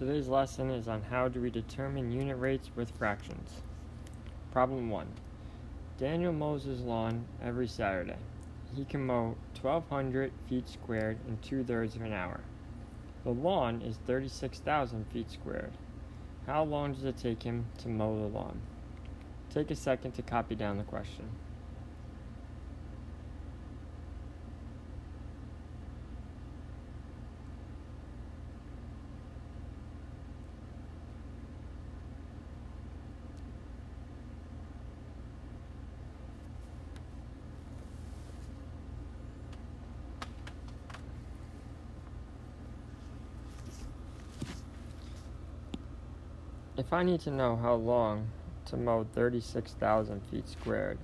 Today's lesson is on how do we determine unit rates with fractions. Problem 1. Daniel mows his lawn every Saturday. He can mow 1,200 feet squared in 2/3 of an hour. The lawn is 36,000 feet squared. How long does it take him to mow the lawn? Take a second to copy down the question. If I need to know how long to mow 36,000 feet squared,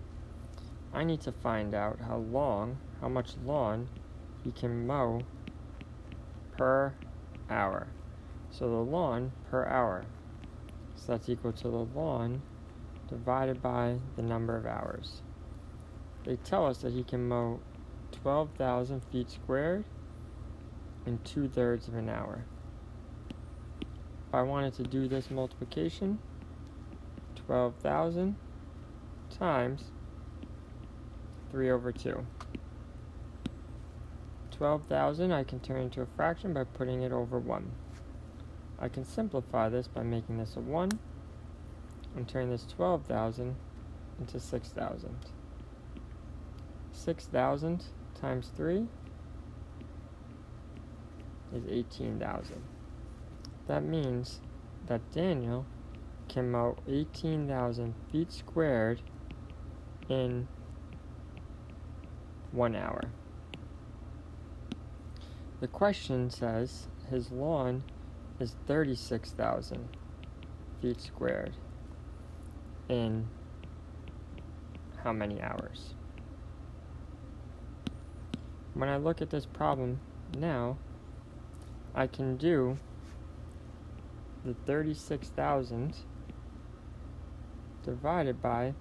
I need to find out how much lawn he can mow per hour. So the lawn per hour. So that's equal to the lawn divided by the number of hours. They tell us that he can mow 12,000 feet squared in 2/3 of an hour. If I wanted to do this multiplication, 12,000 times 3/2. 12,000 I can turn into a fraction by putting it over 1. I can simplify this by making this a 1 and turn this 12,000 into 6,000. 6,000 times 3 is 18,000. That means that Daniel can mow 18,000 feet squared in 1 hour. The question says his lawn is 36,000 feet squared in how many hours? When I look at this problem now, I can do the 36,000 divided by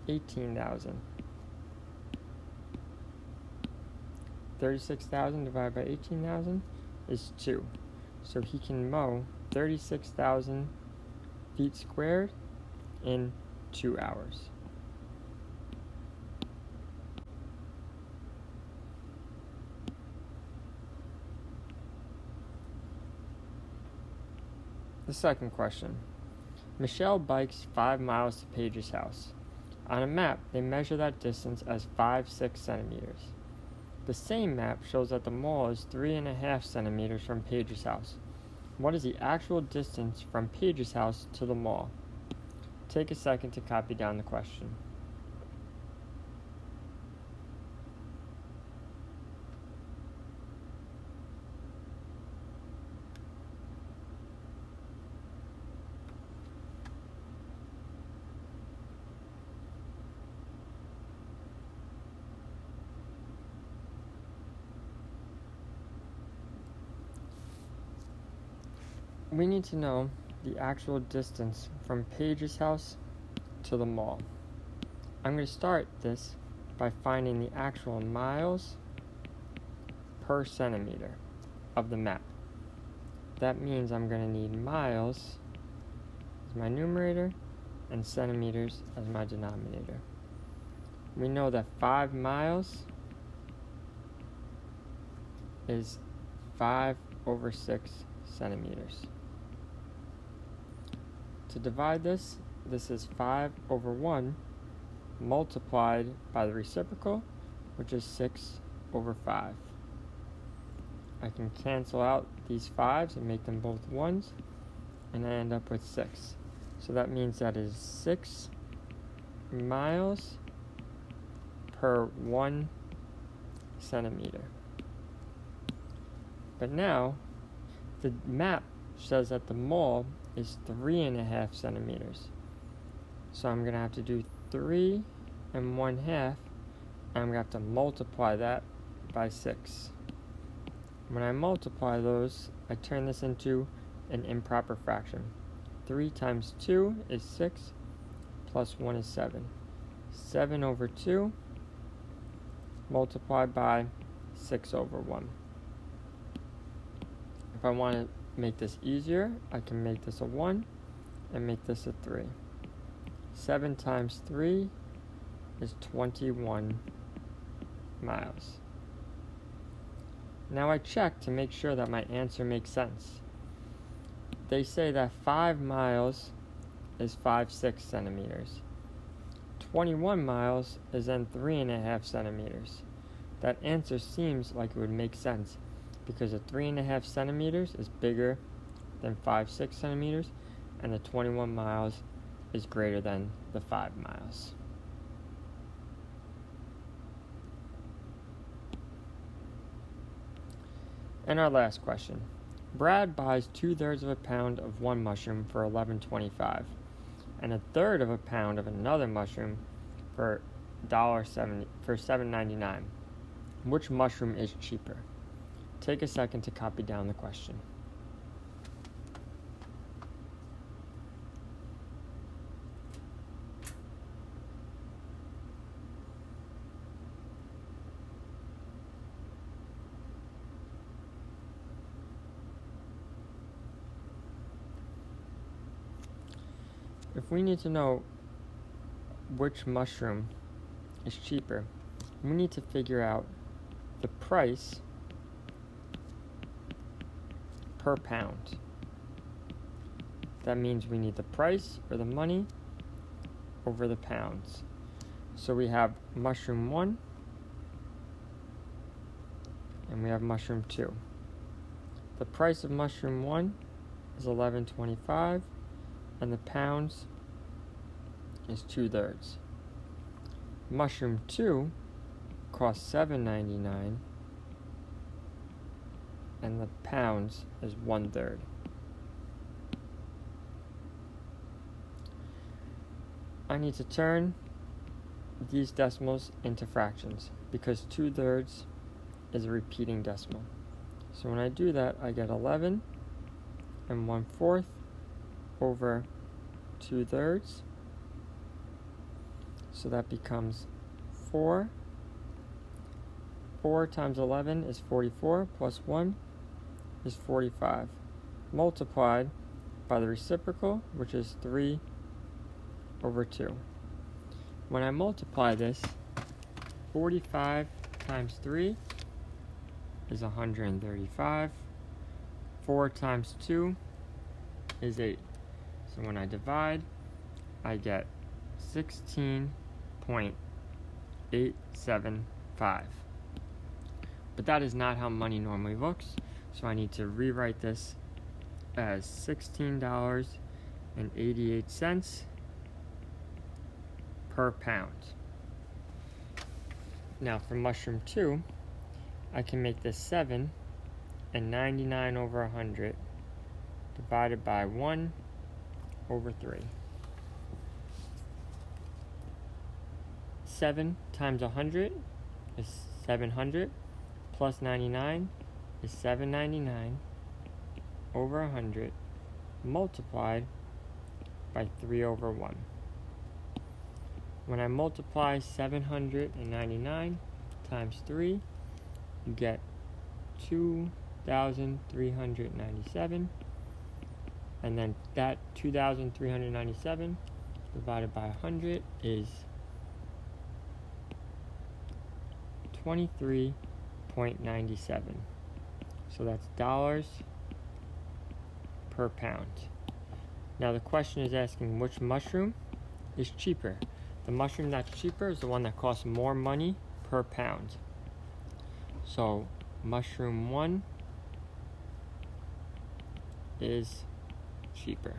18,000. 36,000 divided by 18,000 is 2. So he can mow 36,000 feet squared in 2 hours. The second question. Michelle bikes 5 miles to Paige's house. On a map, they measure that distance as 5-6 centimeters. The same map shows that the mall is 3.5 centimeters from Paige's house. What is the actual distance from Paige's house to the mall? Take a second to copy down the question. We need to know the actual distance from Paige's house to the mall. I'm going to start this by finding the actual miles per centimeter of the map. That means I'm going to need miles as my numerator and centimeters as my denominator. We know that 5 miles is 5/6 centimeters. To divide this is 5/1 multiplied by the reciprocal, which is 6/5. I can cancel out these 5s and make them both 1s, and I end up with 6. So that means that is 6 miles per 1 centimeter. But now, the map says that the mall is 3.5 centimeters. So I'm going to have to do 3 1/2, and I'm going to have to multiply that by 6. When I multiply those, I turn this into an improper fraction. 3 times 2 is 6, plus 1 is 7. 7/2 multiplied by 6/1. If I want to make this easier, I can make this a 1 and make this a 3. 7 times 3 is 21 miles. Now I check to make sure that my answer makes sense. They say that 5 miles is 5.6 centimeters. 21 miles is then 3.5 centimeters. That answer seems like it would make sense because the 3.5 centimeters is bigger than 5.6 centimeters, and the 21 miles is greater than the 5 miles. And our last question. Brad buys 2/3 of a pound of one mushroom for $11.25 and 1/3 of a pound of another mushroom for $7.99. Which mushroom is cheaper? Take a second to copy down the question. If we need to know which mushroom is cheaper, we need to figure out the price per pound. That means we need the price or the money over the pounds. So we have mushroom 1 and we have mushroom 2. The price of mushroom 1 is $11.25 and the pounds is 2/3. Mushroom 2 costs $7.99 and the pounds is 1/3. I need to turn these decimals into fractions because 2/3 is a repeating decimal. So when I do that, I get 11 and 1/4 over 2/3. So that becomes 4. 4 times 11 is 44, plus 1 is 45, multiplied by the reciprocal, which is 3 over 2. When I multiply this, 45 times 3 is 135. 4 times 2 is 8. So when I divide, I get 16.875. But that is not how money normally looks, so I need to rewrite this as $16.88 per pound. Now for mushroom 2, I can make this 7 and 99 over 100 divided by 1 over 3. 7 times 100 is 700, plus 99 is 799 over 100, multiplied by 3 over 1. When I multiply 799 times 3, you get 2,397, and then that 2,397 divided by 100 is 23.97. So that's dollars per pound. Now the question is asking which mushroom is cheaper. The mushroom that's cheaper is the one that costs more money per pound. So mushroom 1 is cheaper.